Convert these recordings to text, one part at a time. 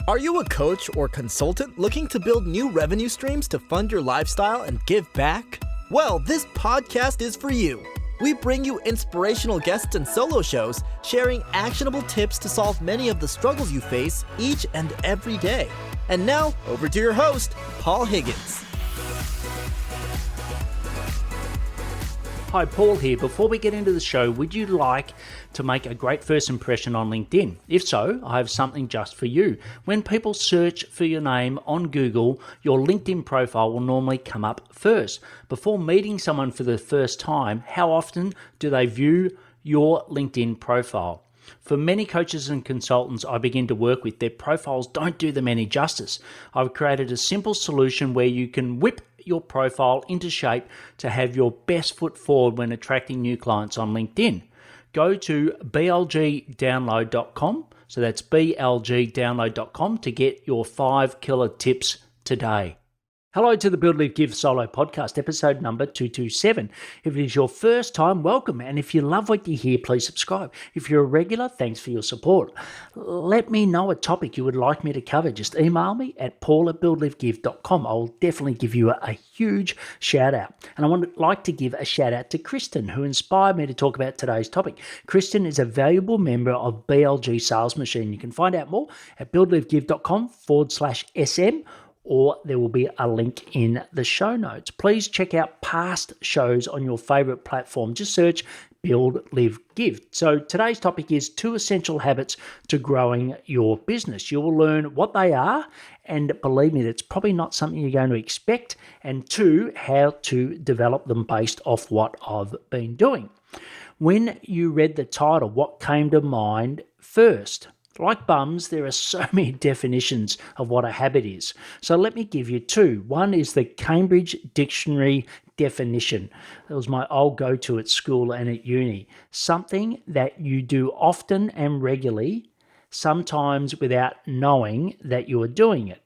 Are you a coach or consultant looking to build new revenue streams to fund your lifestyle and give back? Well, this podcast is for you. We bring you inspirational guests and solo shows sharing actionable tips to solve many of the struggles you face each and every day. And now, over to your host, Paul Higgins. Hi, Paul here. Before we get into the show, would you like to make a great first impression on LinkedIn? If so, I have something just for you. When people search for your name on Google, your LinkedIn profile will normally come up first. Before meeting someone for the first time, how often do they view your LinkedIn profile? For many coaches and consultants I begin to work with, their profiles don't do them any justice. I've created a simple solution where you can whip your profile into shape to have your best foot forward when attracting new clients on LinkedIn. Go to blgdownload.com, so that's blgdownload.com to get your 5 killer tips today. Hello to the Build, Live, Give Solo podcast, episode number 227. If it is your first time, welcome. And if you love what you hear, please subscribe. If you're a regular, thanks for your support. Let me know a topic you would like me to cover. Just email me at paul@buildlivegive.com. I'll definitely give you a huge shout out. And I would like to give a shout out to Kristen, who inspired me to talk about today's topic. Kristen is a valuable member of BLG Sales Machine. You can find out more at buildlivegive.com/SM, or there will be a link in the show notes. Please check out past shows on your favorite platform. Just search Build, Live, Give. So today's topic is 2 essential habits to growing your business. You will learn what they are, and believe me, that's probably not something you're going to expect, and 2, how to develop them based off what I've been doing. When you read the title, what came to mind first? Like bums, there are so many definitions of what a habit is. So let me give you 2. One is the Cambridge Dictionary definition. That was my old go-to at school and at uni. Something that you do often and regularly, sometimes without knowing that you are doing it.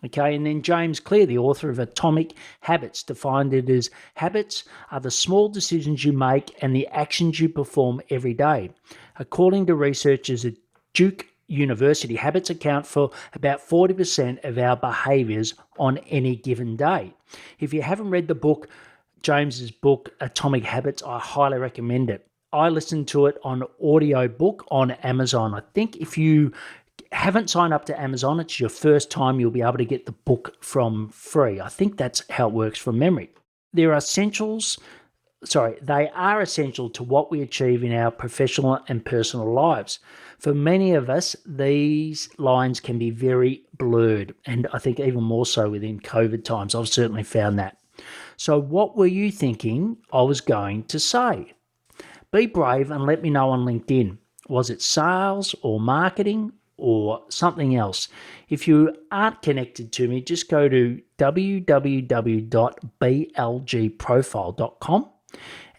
Okay, and then James Clear, the author of Atomic Habits, defined it as habits are the small decisions you make and the actions you perform every day. According to researchers at Duke University, habits account for about 40% of our behaviors on any given day. If you haven't read the book, James's book, Atomic Habits, I highly recommend it. I listened to it on audio book on Amazon. I think if you haven't signed up to Amazon, it's your first time you'll be able to get the book from free. I think that's how it works from memory. They are essential to what we achieve in our professional and personal lives. For many of us, these lines can be very blurred, and I think even more so within COVID times. I've certainly found that. So what were you thinking I was going to say? Be brave and let me know on LinkedIn. Was it sales or marketing or something else? If you aren't connected to me, just go to www.blgprofile.com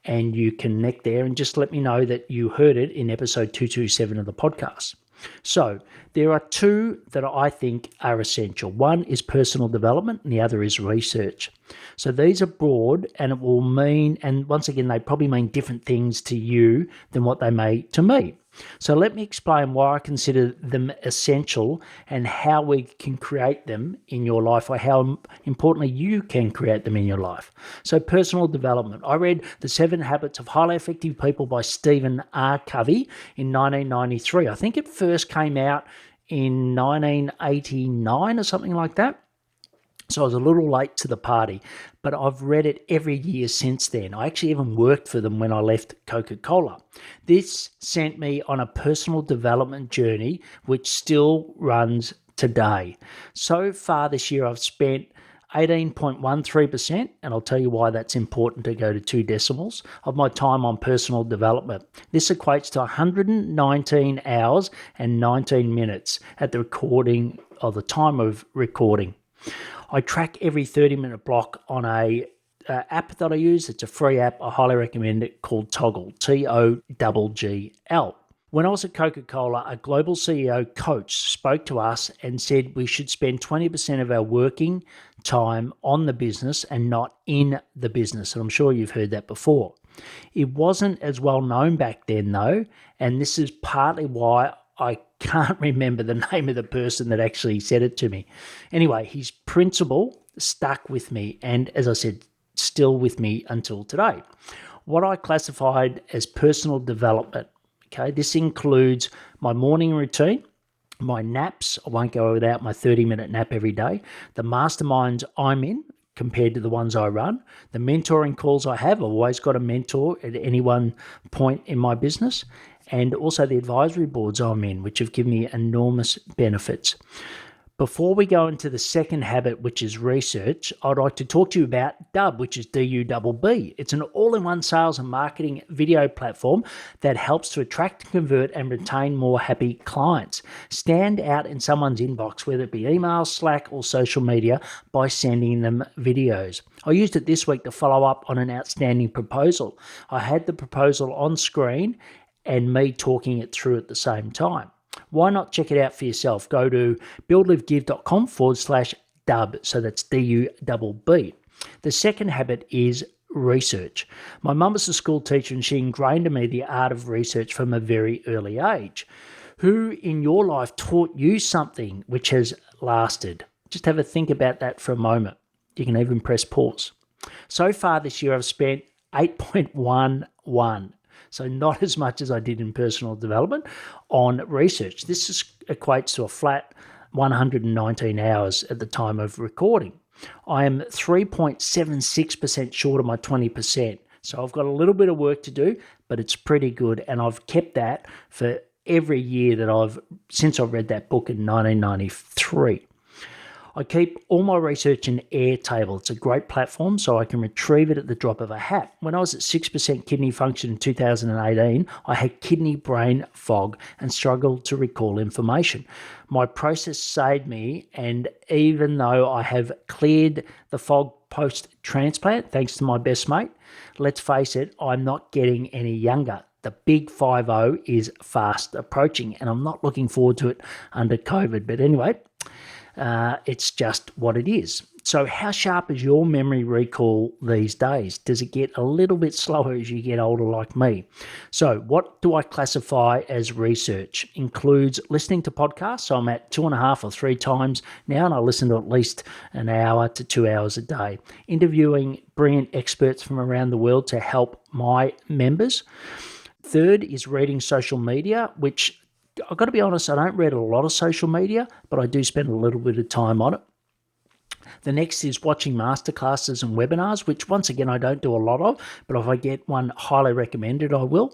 and you connect there and just let me know that you heard it in episode 227 of the podcast. So there are 2 that I think are essential. One is personal development and the other is research. So these are broad, and it will mean, and once again, they probably mean different things to you than what they may to me. So let me explain why I consider them essential and how we can create them in your life, or how importantly you can create them in your life. So personal development. I read The 7 Habits of Highly Effective People by Stephen R. Covey in 1993. I think it first came out in 1989 or something like that. So I was a little late to the party, but I've read it every year since then. I actually even worked for them when I left Coca-Cola. This sent me on a personal development journey, which still runs today. So far this year, I've spent 18.13%, and I'll tell you why that's important to go to 2 decimals, of my time on personal development. This equates to 119 hours and 19 minutes at the recording, or the time of recording. I track every 30-minute block on a app that I use. It's a free app. I highly recommend it, called Toggle, Toggl. When I was at Coca-Cola, a global CEO coach spoke to us and said we should spend 20% of our working time on the business and not in the business. And I'm sure you've heard that before. It wasn't as well known back then, though, and this is partly why I can't remember the name of the person that actually said it to me. Anyway, his principle stuck with me, and as I said, still with me until today. What I classified as personal development, okay, this includes my morning routine, my naps. I won't go without my 30-minute nap every day, the masterminds I'm in compared to the ones I run, the mentoring calls I have. I've always got a mentor at any one point in my business, and also the advisory boards I'm in, which have given me enormous benefits. Before we go into the second habit, which is research, I'd like to talk to you about Dubb, which is DUBB. It's an all-in-one sales and marketing video platform that helps to attract, convert, and retain more happy clients. Stand out in someone's inbox, whether it be email, Slack, or social media, by sending them videos. I used it this week to follow up on an outstanding proposal. I had the proposal on screen and me talking it through at the same time. Why not check it out for yourself? Go to buildlivegive.com/Dubb. So that's DUBB. The second habit is research. My mum was a school teacher and she ingrained in me the art of research from a very early age. Who in your life taught you something which has lasted? Just have a think about that for a moment. You can even press pause. So far this year, I've spent 8.11. So not as much as I did in personal development on research. This equates to a flat 119 hours at the time of recording. I am 3.76% short of my 20%. So I've got a little bit of work to do, but it's pretty good. And I've kept that for every year since I read that book in 1993. I keep all my research in Airtable. It's a great platform so I can retrieve it at the drop of a hat. When I was at 6% kidney function in 2018, I had kidney brain fog and struggled to recall information. My process saved me, and even though I have cleared the fog post-transplant, thanks to my best mate, let's face it, I'm not getting any younger. The big 5-0 is fast approaching, and I'm not looking forward to it under COVID. But anyway, it's just what it is. So how sharp is your memory recall these days? Does it get a little bit slower as you get older like me? So what do I classify as research? Includes listening to podcasts. So I'm at 2.5 or 3 times now, and I listen to at least an hour to 2 hours a day. Interviewing brilliant experts from around the world to help my members. Third is reading social media, which I've got to be honest, I don't read a lot of social media, but I do spend a little bit of time on it. The next is watching masterclasses and webinars, which once again, I don't do a lot of, but if I get one highly recommended, I will.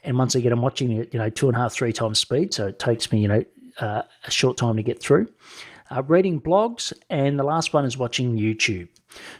And once again, I'm watching it, 2.5, 3 times speed. So it takes me, a short time to get through. Reading blogs, and the last one is watching YouTube.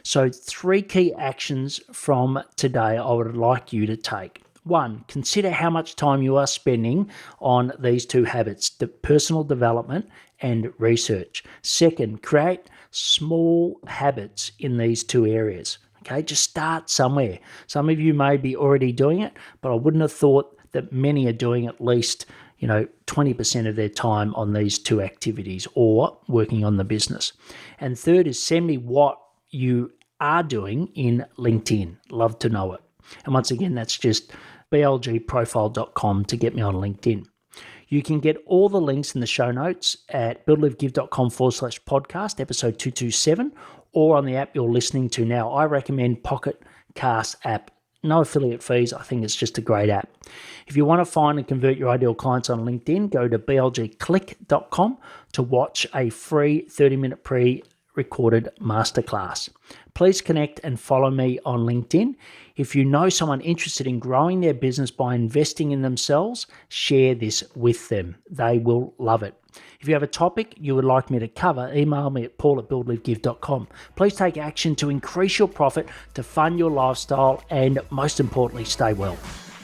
So 3 key actions from today I would like you to take. 1, consider how much time you are spending on these 2 habits, the personal development and research. 2, create small habits in these 2 areas. Okay, just start somewhere. Some of you may be already doing it, but I wouldn't have thought that many are doing at least 20% of their time on these 2 activities or working on the business. And 3rd is send me what you are doing in LinkedIn. Love to know it. And once again, that's just blgprofile.com to get me on LinkedIn. You can get all the links in the show notes at buildlivegive.com/podcast, episode 227, or on the app you're listening to now. I recommend Pocket Cast app. No affiliate fees. I think it's just a great app. If you want to find and convert your ideal clients on LinkedIn, go to blgclick.com to watch a free 30-minute pre-recorded masterclass. Please connect and follow me on LinkedIn. If you know someone interested in growing their business by investing in themselves, share this with them. They will love it. If you have a topic you would like me to cover, email me at paul@buildlivegive.com. Please take action to increase your profit, to fund your lifestyle, and most importantly, stay well.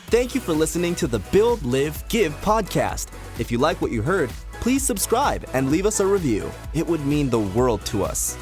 Thank you for listening to the Build, Live, Give podcast. If you like what you heard, please subscribe and leave us a review. It would mean the world to us.